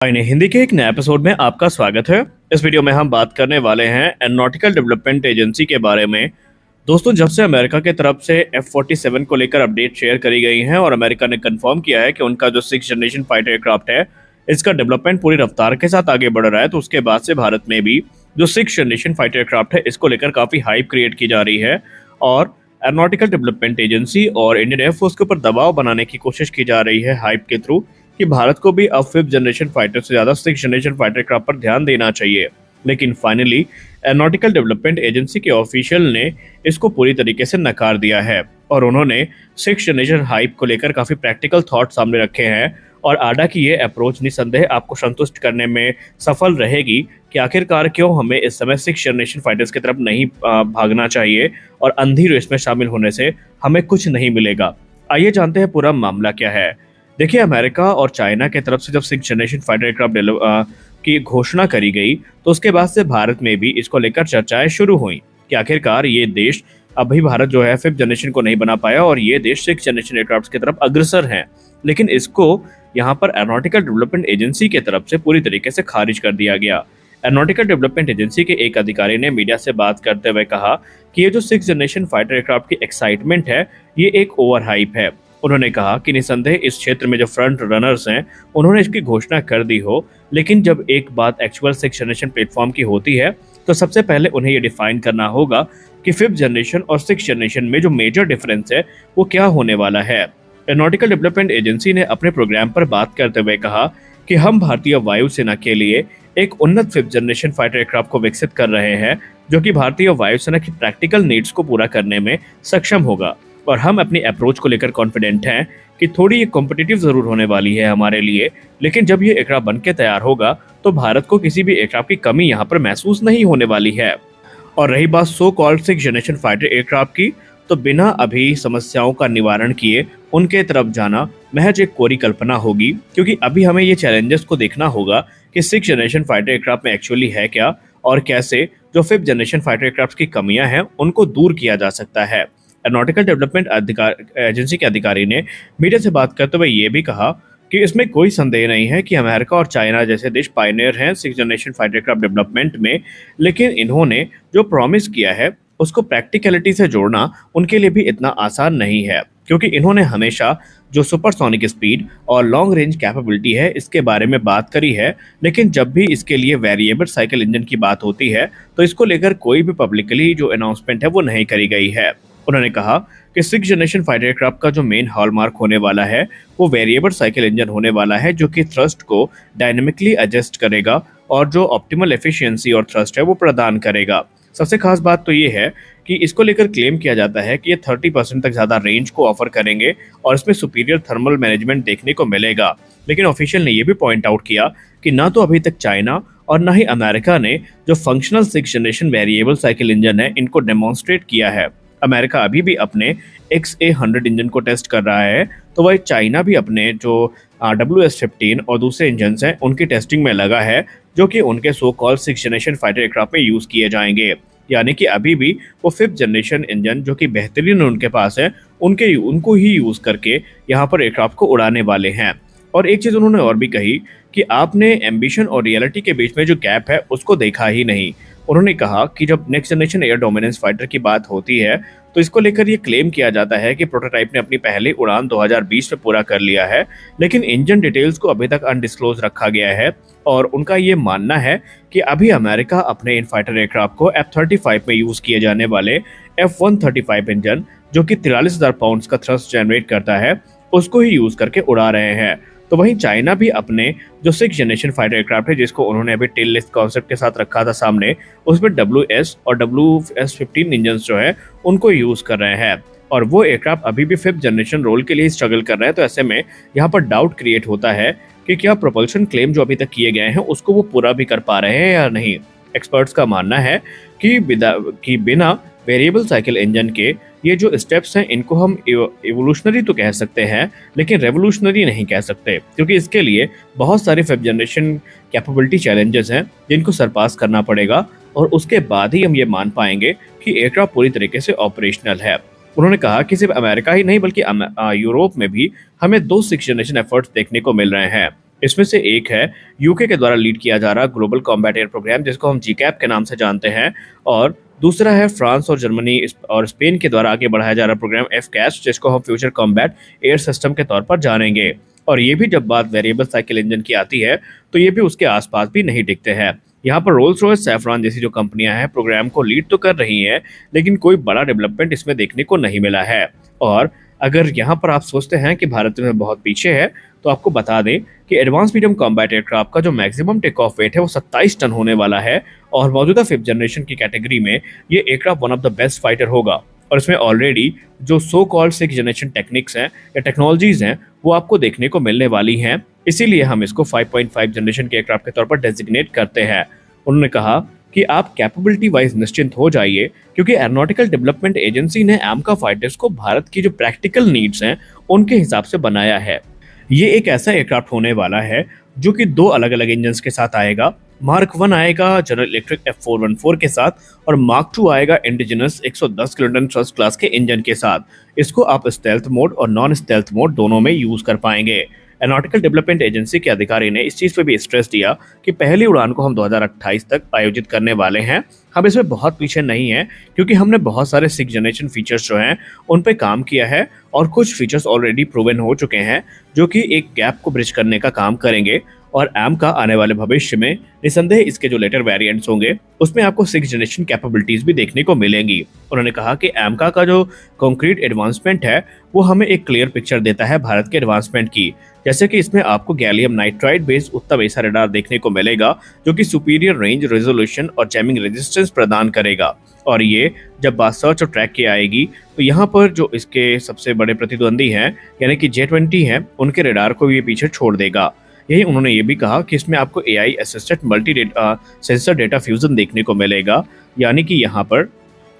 हाय हिंदी के एक नए एपिसोड में आपका स्वागत है। इस वीडियो में हम बात करने वाले हैं एरोनॉटिकल डेवलपमेंट एजेंसी के बारे में। दोस्तों, जब से अमेरिका की तरफ से F-47 को लेकर अपडेट शेयर करी गई हैं और अमेरिका ने कंफर्म किया है कि उनका जो 6th जनरेशन फाइटर एयरक्राफ्ट है, इसका डेवलपमेंट पूरी रफ्तार के साथ आगे बढ़ रहा है, तो उसके बाद से भारत में भी जो 6th जनरेशन फाइटर एयरक्राफ्ट है, इसको लेकर काफ़ी हाइप क्रिएट की जा रही है और एरोनॉटिकल डेवलपमेंट एजेंसी और इंडियन एयरफोर्स के ऊपर दबाव बनाने की कोशिश की जा रही है हाइप के थ्रू कि भारत को भी अब 5th जनरेशन फाइटर से ज़्यादा 6th जनरेशन फाइटर एयरक्राफ्ट पर ध्यान देना चाहिए। लेकिन फाइनली एरोनॉटिकल डेवलपमेंट एजेंसी के ऑफिशियल ने इसको पूरी तरीके से नकार दिया है और उन्होंने 6th जनरेशन हाइप को लेकर काफ़ी प्रैक्टिकल थॉट सामने रखे हैं और आडा की ये अप्रोच निसंदेह आपको संतुष्ट करने में सफल रहेगी कि आखिरकार क्यों हमें इस समय 6th जनरेशन फाइटर्स की तरफ नहीं भागना चाहिए और अंधी रेस में शामिल होने से हमें कुछ नहीं मिलेगा। आइए जानते हैं पूरा मामला क्या है। देखिए, अमेरिका और चाइना की तरफ से जब 6th जनरेशन फाइटर एयरक्राफ्ट की घोषणा करी गई तो उसके बाद से भारत में भी इसको लेकर चर्चाएं शुरू हुई कि आखिरकार ये देश अभी भारत जो है 5th जनरेशन को नहीं बना पाया और ये देश 6th जनरेशन एयरक्राफ्ट की तरफ अग्रसर हैं। लेकिन इसको यहाँ पर एरोनॉटिकल डेवलपमेंट एजेंसी की तरफ से पूरी तरीके से खारिज कर दिया गया। एरोनॉटिकल डेवलपमेंट एजेंसी के एक अधिकारी ने मीडिया से बात करते हुए कहा कि ये जो 6th जनरेशन फाइटर एयरक्राफ्ट की एक्साइटमेंट है, ये एक ओवर हाइप है। उन्होंने कहा कि निसंदेह इस क्षेत्र में जो फ्रंट रनर्स हैं, उन्होंने इसकी घोषणा कर दी हो, लेकिन जब एक बात एक्चुअल 6th जनरेशन प्लेटफॉर्म की होती है तो सबसे पहले उन्हें ये डिफाइन करना होगा कि 5th जनरेशन और 6th जनरेशन में जो मेजर डिफरेंस है वो क्या होने वाला है। एरोनॉटिकल डेवलपमेंट एजेंसी ने अपने प्रोग्राम पर बात करते हुए कहा कि हम भारतीय वायुसेना के लिए एक उन्नत 5th जनरेशन फाइटर एयरक्राफ्ट को विकसित कर रहे हैं जो कि भारतीय वायुसेना की प्रैक्टिकल नीड्स को पूरा करने में सक्षम होगा और हम अपनी अप्रोच को लेकर कॉन्फिडेंट हैं कि थोड़ी ये कॉम्पिटिटिव जरूर होने वाली है हमारे लिए, लेकिन जब ये एयरक्राफ्ट बनके तैयार होगा तो भारत को किसी भी एयरक्राफ्ट की कमी यहाँ पर महसूस नहीं होने वाली है। और रही बात so called 6th generation fighter aircraft की, तो बिना अभी समस्याओं का निवारण किए उनके तरफ जाना महज एक कोरी कल्पना होगी, क्योंकि अभी हमें ये चैलेंजेस को देखना होगा कि 6th जनरेशन फाइटर एयरक्राफ्ट में एक्चुअली है क्या और कैसे जो 5th जनरेशन फाइटर एयरक्राफ्ट की कमियां हैं उनको दूर किया जा सकता है। एरोनॉटिकल डेवलपमेंट एजेंसी के अधिकारी ने मीडिया से बात करते हुए ये भी कहा कि इसमें कोई संदेह नहीं है कि अमेरिका और चाइना जैसे देश पायनियर हैं 6th generation fighter aircraft development में, लेकिन इन्होंने जो प्रॉमिस किया है उसको प्रैक्टिकलिटी से जोड़ना उनके लिए भी इतना आसान नहीं है, क्योंकि इन्होंने हमेशा जो सुपरसोनिक स्पीड और लॉन्ग रेंज कैपेबिलिटी है इसके बारे में बात करी है, लेकिन जब भी इसके लिए वेरिएबल साइकिल इंजन की बात होती है तो इसको लेकर कोई भी पब्लिकली जो अनाउंसमेंट है वो नहीं करी गई है। उन्होंने कहा कि 6th जनरेशन फाइटर एयरक्राफ्ट का जो मेन हॉलमार्क होने वाला है वो वेरिएबल साइकिल इंजन होने वाला है, जो कि थ्रस्ट को डायनेमिकली एडजस्ट करेगा और जो ऑप्टिमल एफिशिएंसी और थ्रस्ट है वो प्रदान करेगा। सबसे खास बात तो ये है कि इसको लेकर क्लेम किया जाता है कि ये 30% तक ज़्यादा रेंज को ऑफर करेंगे और इसमें सुपीरियर थर्मल मैनेजमेंट देखने को मिलेगा। लेकिन ऑफिशियल ने यह भी पॉइंट आउट किया कि ना तो अभी तक चाइना और ना ही अमेरिका ने जो functional 6th generation variable cycle engine है इनको डेमोन्स्ट्रेट किया है। अमेरिका अभी भी अपने XA-100 इंजन को टेस्ट कर रहा है, तो वह चाइना भी अपने जो WS-15 और दूसरे इंजन हैं उनकी टेस्टिंग में लगा है, जो कि उनके so call 6th generation fighter aircraft में यूज़ किए जाएंगे। यानी कि अभी भी वो 5th जनरेशन इंजन जो कि बेहतरीन उनके पास है उनको ही यूज़ करके यहाँ पर एयरक्राफ्ट को उड़ाने वाले हैं। और एक चीज़ उन्होंने और भी कही कि आपने एम्बिशन और रियलिटी के बीच में जो गैप है उसको देखा ही नहीं। उन्होंने कहा कि जब next generation air dominance fighter की बात होती है तो इसको लेकर ये क्लेम किया जाता है कि प्रोटोटाइप ने अपनी पहली उड़ान 2020 में पूरा कर लिया है, लेकिन इंजन डिटेल्स को अभी तक अनडिस्क्लोज रखा गया है और उनका ये मानना है कि अभी अमेरिका अपने इन फाइटर एयरक्राफ्ट को F-35 में यूज़ किए जाने वाले F-135 इंजन, जो कि 43,000 पाउंड्स का थ्रस्ट जनरेट करता है, उसको ही यूज़ करके उड़ा रहे हैं। तो वहीं चाइना भी अपने जो 6th जनरेशन फाइटर एयरक्राफ्ट है, जिसको उन्होंने अभी टेल लिस्ट कॉन्सेप्ट के साथ रखा था सामने, उसमें WS और WS-15 इंजन जो है उनको यूज़ कर रहे हैं और वो एयरक्राफ्ट अभी भी 5th जनरेशन रोल के लिए स्ट्रगल कर रहे हैं। तो ऐसे में यहाँ पर डाउट क्रिएट होता है कि क्या प्रोपल्शन क्लेम जो अभी तक किए गए हैं उसको वो पूरा भी कर पा रहे हैं या नहीं। एक्सपर्ट्स का मानना है कि बिना वेरिएबल साइकिल इंजन के ये जो स्टेप्स हैं इनको हम एवोल्यूशनरी तो कह सकते हैं, लेकिन रेवोल्यूशनरी नहीं कह सकते, क्योंकि इसके लिए बहुत सारे 5th जनरेशन कैपेबिलिटी चैलेंजेस हैं जिनको सरपास करना पड़ेगा और उसके बाद ही हम ये मान पाएंगे कि एयरक्राफ्ट पूरी तरीके से ऑपरेशनल है। उन्होंने कहा कि सिर्फ अमेरिका ही नहीं बल्कि यूरोप में भी हमें 2 6th जनरेशन एफर्ट्स देखने को मिल रहे हैं। इसमें से एक है यूके के द्वारा लीड किया जा रहा ग्लोबल कॉम्बैट एयर प्रोग्राम, जिसको हम जीकैप के नाम से जानते हैं, और दूसरा है फ्रांस और जर्मनी और स्पेन के द्वारा आगे बढ़ाया जा रहा प्रोग्राम एफकैस, जिसको हम फ्यूचर कॉम्बैट एयर सिस्टम के तौर पर जानेंगे। और ये भी जब बात वेरिएबल साइकिल इंजन की आती है तो ये भी उसके आसपास भी नहीं टिकते हैं। यहाँ पर रोल्स रॉयस, सैफरॉन जैसी जो कंपनियां हैं प्रोग्राम को लीड तो कर रही हैं, लेकिन कोई बड़ा डेवलपमेंट इसमें देखने को नहीं मिला है। और अगर यहाँ पर आप सोचते हैं कि भारत में बहुत पीछे है, तो आपको बता दें कि एडवांस मीडियम कॉम्बैट एयरक्राफ्ट का जो मैक्सिमम टेक ऑफ वेट है वो 27 टन होने वाला है, और मौजूदा 5th जनरेशन की कैटेगरी में ये aircraft one of the best fighter होगा। और इसमें ऑलरेडी जो so called 6th generation techniques हैं या टेक्नोलॉजीज हैं वो आपको देखने को मिलने वाली हैं, इसीलिए हम इसको 5.5 जनरेशन के एयरक्राफ्ट के तौर पर डेजिग्नेट करते हैं। उन्होंने कहा कि आप कैपेबिलिटी वाइज निश्चिंत हो जाइए, क्योंकि एरोनॉटिकल डेवलपमेंट एजेंसी ने एमका फाइटर्स को भारत की जो प्रैक्टिकल नीड्स हैं उनके हिसाब से बनाया है। ये एक ऐसा एयरक्राफ्ट होने वाला है जो कि 2 अलग अलग इंजन के साथ आएगा। मार्क 1 आएगा जनरल इलेक्ट्रिक F414 के साथ, और मार्क 2 आएगा इंडिजिनस 110 किलोन्यूटन थ्रस्ट क्लास के इंजन के साथ। इसको आप स्टेल्थ मोड और नॉन स्टेल्थ मोड दोनों में यूज कर पाएंगे। एरोनॉटिकल डेवलपमेंट एजेंसी के अधिकारी ने इस चीज़ पे भी स्ट्रेस दिया कि पहली उड़ान को हम 2028 तक आयोजित करने वाले हैं। हम इसमें बहुत पीछे नहीं हैं, क्योंकि हमने बहुत सारे 6th जनरेशन फीचर्स जो हैं उन पे काम किया है, और कुछ फीचर्स ऑलरेडी प्रूवन हो चुके हैं जो कि एक गैप को ब्रिज करने का काम करेंगे। और एम का आने वाले भविष्य में निसंदेह इसके जो लेटर वेरिएंट्स होंगे उसमें आपको 6th जनरेशन कैपेबिलिटीज भी देखने को मिलेंगी। उन्होंने कहा कि एमका का जो कॉन्क्रीट एडवांसमेंट है वो हमें एक क्लियर पिक्चर देता है भारत के एडवांसमेंट की, जैसे कि इसमें आपको गैलियम नाइट्राइड बेस्ड उत्तम ऐसा रडार देखने को मिलेगा जो कि सुपीरियर रेंज, रेजोल्यूशन और जैमिंग रेजिस्टेंस प्रदान करेगा। और ये जब बात सर्च और ट्रैक की आएगी तो यहाँ पर जो इसके सबसे बड़े प्रतिद्वंदी हैं यानी कि J-20 हैं, उनके रडार को ये पीछे छोड़ देगा। यही उन्होंने ये भी कहा कि इसमें आपको AI assisted multi sensor data fusion देखने को मिलेगा, यानी कि यहाँ पर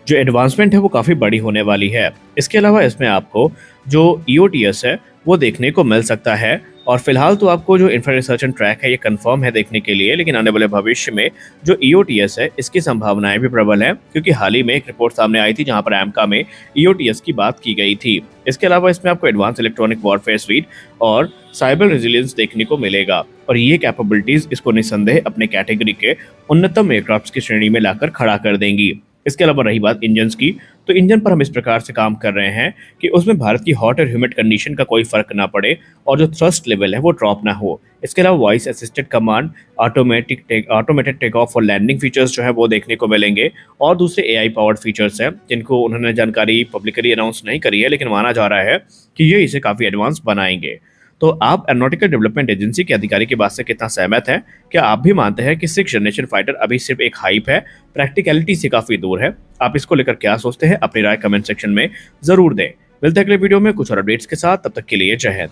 जो एडवांसमेंट है वो काफ़ी बड़ी होने वाली है। इसके अलावा इसमें आपको जो EOTS है वो देखने को मिल सकता है, और फिलहाल तो आपको जो इंफ्रारेड सर्च एंड ट्रैक है ये कंफर्म है देखने के लिए, लेकिन आने वाले भविष्य में जो EOTS है इसकी संभावनाएं भी प्रबल हैं, क्योंकि हाल ही में एक रिपोर्ट सामने आई थी जहां पर एमका में EOTS की बात की गई थी। इसके अलावा इसमें आपको एडवांस इलेक्ट्रॉनिक वॉरफेयर स्वीट और साइबर रेजिलियंस देखने को मिलेगा, और ये कैपेबिलिटीज इसको निसंदेह अपने कैटेगरी के उन्नतम एयरक्राफ्ट की श्रेणी में लाकर खड़ा कर देंगी। इसके अलावा रही बात इंजन की, तो इंजन पर हम इस प्रकार से काम कर रहे हैं कि उसमें भारत की हॉट और ह्यूमिड कंडीशन का कोई फर्क ना पड़े, और जो थ्रस्ट लेवल है वो ड्रॉप ना हो। इसके अलावा voice assisted command, automated take off और लैंडिंग फीचर्स जो है वो देखने को मिलेंगे, और दूसरे AI पावर्ड फीचर्स हैं जिनको उन्होंने जानकारी पब्लिकली अनाउंस नहीं करी है, लेकिन माना जा रहा है कि ये इसे काफ़ी एडवांस बनाएंगे। तो आप एरोनॉटिकल डेवलपमेंट एजेंसी के अधिकारी की बात से कितना सहमत हैं? क्या आप भी मानते हैं कि 6th जनरेशन फाइटर अभी सिर्फ एक हाइप है, प्रैक्टिकलिटी से काफी दूर है? आप इसको लेकर क्या सोचते हैं? अपनी राय कमेंट सेक्शन में जरूर दें। मिलते हैं अगले वीडियो में कुछ और अपडेट्स के साथ, तब तक के लिए जय हिंद।